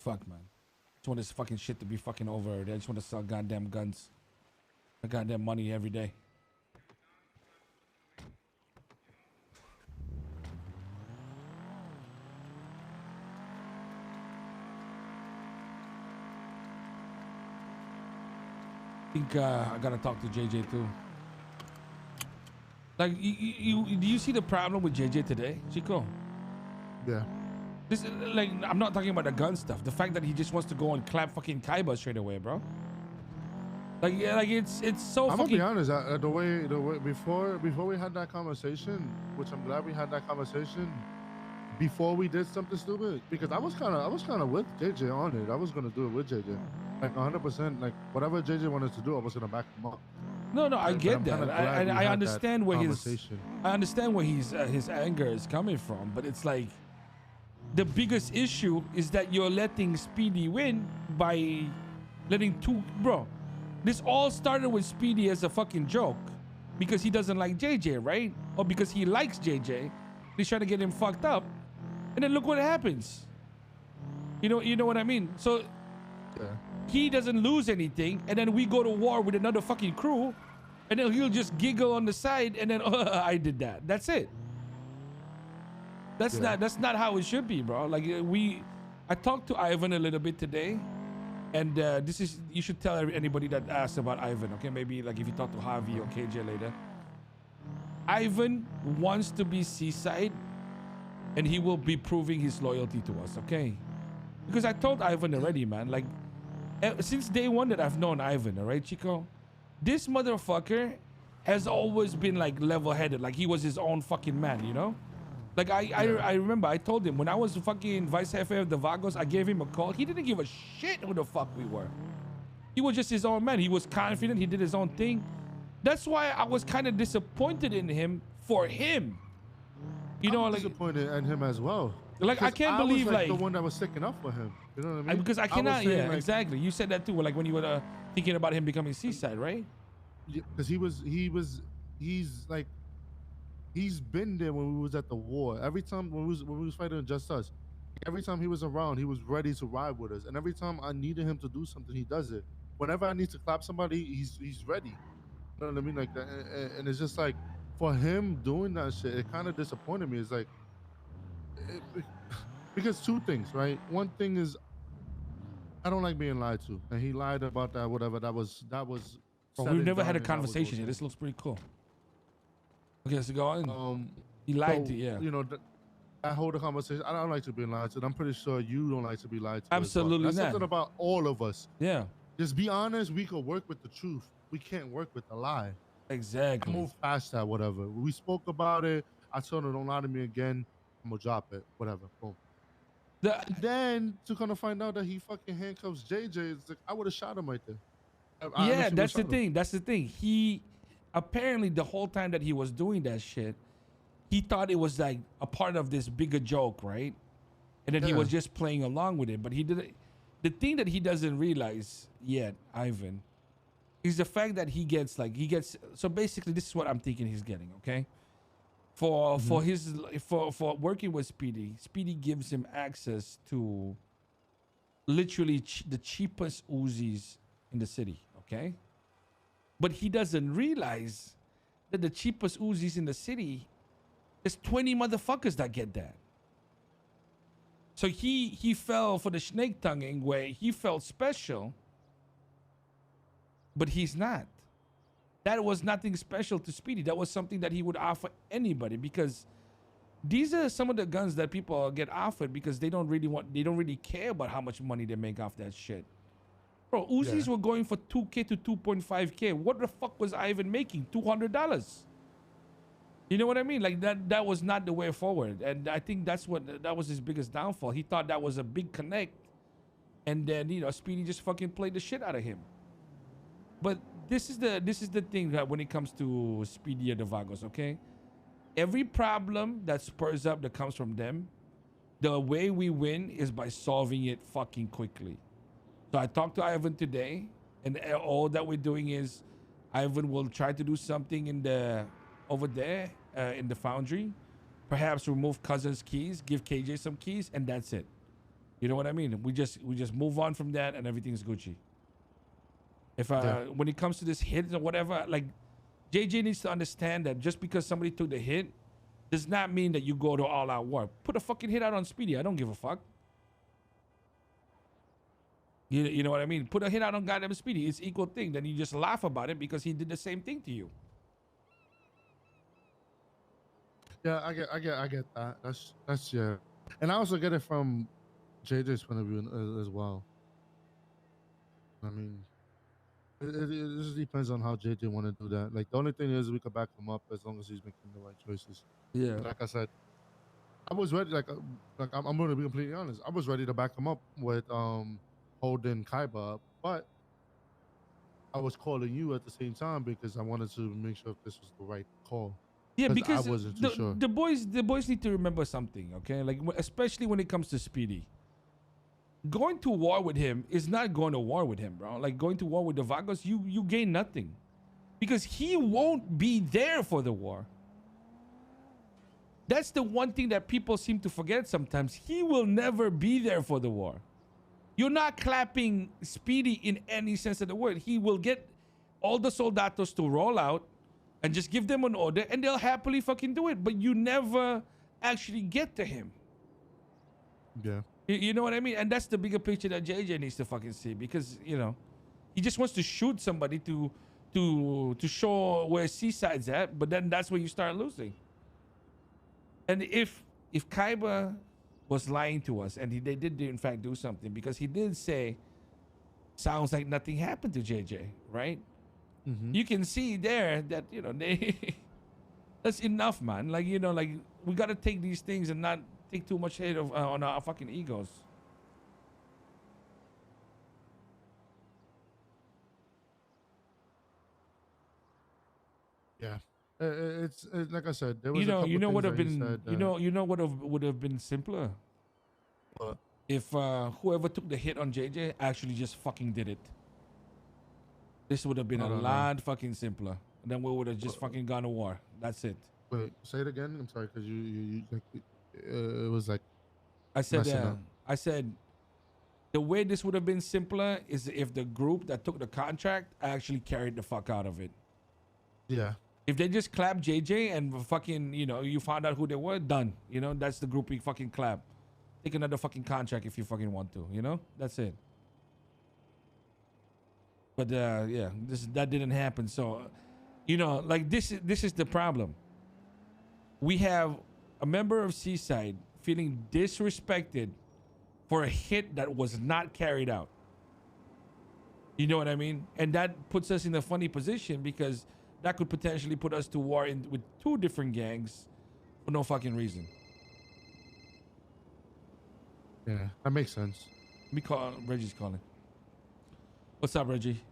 Fuck, man. I just want this fucking shit to be fucking over. I just want to sell goddamn guns. My goddamn money every day. I think I gotta talk to JJ too. Like, do you see the problem with JJ today, Chico? Yeah. This, like, I'm not talking about the gun stuff. The fact that he just wants to go and clap fucking Kaiba straight away, bro. Like, yeah, like it's so. I'm fucking... gonna be honest. The way before we had that conversation, which I'm glad we had that conversation before we did something stupid, because I was kind of with JJ on it. I was gonna do it with JJ, like 100%. Like whatever JJ wanted to do, I was gonna back him up. No, I get that. I understand where his anger is coming from, but it's like the biggest issue is that you're letting Speedy win by letting bro. This all started with Speedy as a fucking joke because he doesn't like JJ, right? Or because he likes JJ. He's trying to get him fucked up, and then look what happens. You know what I mean? So. Yeah. He doesn't lose anything, and then we go to war with another fucking crew, and then he'll just giggle on the side, and then I did that. That's it. That's not how it should be, bro. Like I talked to Ivan a little bit today, and you should tell anybody that asks about Ivan, okay? Maybe like if you talk to Javi or KJ later. Ivan wants to be seaside, and he will be proving his loyalty to us, okay? Because I told Ivan already, man. Like. Since day one that I've known Ivan, all right, Chico, this motherfucker has always been like level-headed, like he was his own fucking man, you know? Like I remember I told him when I was fucking vice jefe of the Vagos, I gave him a call. He didn't give a shit who the fuck we were. He was just his own man. He was confident. He did his own thing. That's why I was kind of disappointed in him for him. You know, like disappointed in him as well. Like I can't believe like the one that was sticking up for him. You know what I mean? Because I cannot. Yeah, like, exactly. You said that too. Like when you were thinking about him becoming seaside, right? Yeah, because he's been there when we was at the war. Every time when we was fighting Just Us, every time he was around, he was ready to ride with us. And every time I needed him to do something, he does it. Whenever I need to clap somebody, he's ready. You know what I mean? Like that, and it's just like for him doing that shit, it kind of disappointed me. It's like. Because two things, right? One thing is I don't like being lied to, and he lied about that. Whatever that was. Well, we've never had a conversation yet. This looks pretty cool. Okay, so go on. He lied to you. You know, I hold a conversation. I don't like to be lied to. And I'm pretty sure you don't like to be lied to. Absolutely That's not. something about all of us. Yeah. Just be honest. We could work with the truth. We can't work with the lie. Exactly. Move past that. Whatever. We spoke about it. I told him don't lie to me again. I'm gonna drop it. Whatever. Boom. Then to kind of find out that he fucking handcuffs JJ, it's like I would have shot him right there. Yeah, that's the thing. That's the thing. He apparently the whole time that he was doing that shit, he thought it was like a part of this bigger joke, right? And then he was just playing along with it. But he didn't. The thing that he doesn't realize yet, Ivan, is the fact that he gets. So basically, this is what I'm thinking he's getting. Okay. For working with Speedy, Speedy gives him access to literally the cheapest Uzis in the city, okay? But he doesn't realize that the cheapest Uzis in the city, there's 20 motherfuckers that get that. So he fell for the snake tonguing where he felt special, but he's not. That was nothing special to Speedy. That was something that he would offer anybody because these are some of the guns that people get offered because they don't really care about how much money they make off that shit. Bro, Uzis were going for 2K to 2.5K. What the fuck was Ivan making? $200. You know what I mean? Like that was not the way forward. And I think that was his biggest downfall. He thought that was a big connect. And then, you know, Speedy just fucking played the shit out of him. But this is the thing that when it comes to Speedy and the Vagos, okay? Every problem that spurs up that comes from them, the way we win is by solving it fucking quickly. So I talked to Ivan today, and all that we're doing is Ivan will try to do something over there in the foundry, perhaps remove Cousin's keys, give KJ some keys, and that's it. You know what I mean? We just move on from that and everything's Gucci. If when it comes to this hit or whatever, like JJ needs to understand that just because somebody took the hit does not mean that you go to all out war. Put a fucking hit out on Speedy. I don't give a fuck. You know what I mean? Put a hit out on goddamn Speedy. It's equal thing. Then you just laugh about it because he did the same thing to you. Yeah, I get that. That's yeah. And I also get it from JJ's point of view as well. I mean, it just depends on how JJ want to do that. Like the only thing is we could back him up as long as he's making the right choices. Yeah. Like I said, I was ready. Like I'm going to be completely honest. I was ready to back him up with holding Kaiba up, but I was calling you at the same time because I wanted to make sure if this was the right call. Yeah, because I wasn't too sure. The boys need to remember something, okay? Like especially when it comes to Speedy. Going to war with him is not going to war with him, bro. Like going to war with the Vagos, you gain nothing. Because he won't be there for the war. That's the one thing that people seem to forget sometimes. He will never be there for the war. You're not clapping Speedy in any sense of the word. He will get all the soldados to roll out and just give them an order and they'll happily fucking do it. But you never actually get to him. Yeah. You know what I mean? And that's the bigger picture that JJ needs to fucking see, because, you know, he just wants to shoot somebody to show where Seaside's at, but then that's where you start losing. And if Kaiba was lying to us and they did in fact do something, because he did say, sounds like nothing happened to JJ, right? Mm-hmm. You can see there that, you know, that's enough, man. Like, you know, like we got to take these things and not take too much hate on our fucking egos. Yeah, it's like I said. There was you know what have been you know what would have been simpler. What? If whoever took the hit on JJ actually just fucking did it. This would have been a lot fucking simpler. And then we would have just fucking gone to war. That's it. Wait, say it again. I'm sorry, because you like it was like. I said the way this would have been simpler is if the group that took the contract actually carried the fuck out of it. Yeah. If they just clapped JJ and fucking, you know, you found out who they were, done. You know, that's the group we fucking clap. Take another fucking contract if you fucking want to, you know? That's it. But yeah, that didn't happen. So, you know, like this is the problem. We have a member of Seaside feeling disrespected for a hit that was not carried out. You know what I mean? And that puts us in a funny position, because that could potentially put us to war with two different gangs for no fucking reason. Yeah, that makes sense. Reggie's calling. What's up, Reggie?